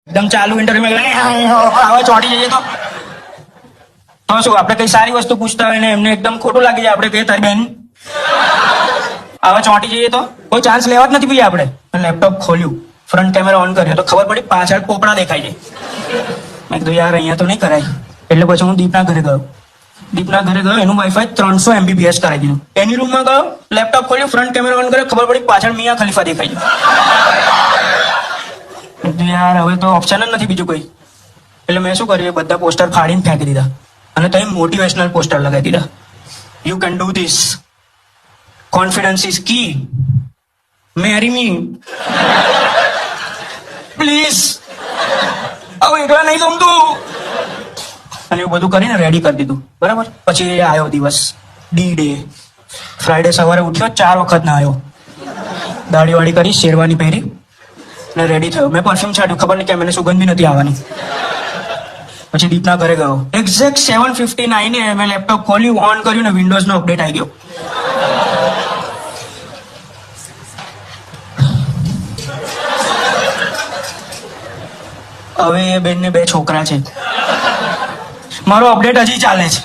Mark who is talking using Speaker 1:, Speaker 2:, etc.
Speaker 1: એકદમ ચાલુ ઇન્ટરવ્યુ આવા ચોંટી જઈએ તો શું આપણે કઈ સારી વસ્તુ પૂછતા હોય ને એમને એકદમ ખોટું લાગી જાય, આપણે કહીએ તારી બેન આવા ચોંટી જઈએ તો કોઈ ચાન્સ લેવા જ નથી ભાઈ. આપણે લેપટોપ ખોલ્યું, ફ્રન્ટ કેમેરા ઓન કર્યો તો ખબર પડી પાછળ પોપડા દેખાય છે. મેં કીધું યાર અહીંયા તો નહીં કરાય. એટલે પછી હું દીપના ઘરે ગયો. એનું વાઈફાઈ 300 MBPS કરાવી દીધું. એની રૂમમાં ગયો, લેપટોપ ખોલ્યું, ફ્રન્ટ કેમેરા ઓન કર્યો, ખબર પડી પાછળ મિયા ખલીફા દેખાય છે. યાર હવે તો ઓપ્શન જ નથી બીજું કોઈ. એટલે મેં શું કર્યું, બધા પોસ્ટર ફાડીને ફેંકી દીધા અને ત્યાં મોટિવેશનલ પોસ્ટર લગાવી દીધા. You can do this, confidence is key, marry me please, હવે એકલા નહીં ગમતું. અને એવું બધું કરીને રેડી કરી દીધું. બરાબર. પછી આવ્યો દિવસ D-Day. ફ્રાઈડે સવારે ઉઠ્યો, 4 વખત ના આવ્યો. દાઢી વાળી કરી, શેરવાની પહેરી ને રેડી થયો. મેં પરફ્યુમ છાટ્યું, ખબર નહીં કે મને સુગંધ બી નથી આવવાની. પછી દીપના ઘરે ગયો. એક્ઝેક્ટ 7:59 મેં લેપટોપ ખોલ્યું, ઓન કર્યું ને વિન્ડોઝ નો અપડેટ આવી ગયો. હવે એ બેનને 2 છોકરા છે. મારો અપડેટ હજી ચાલે છે.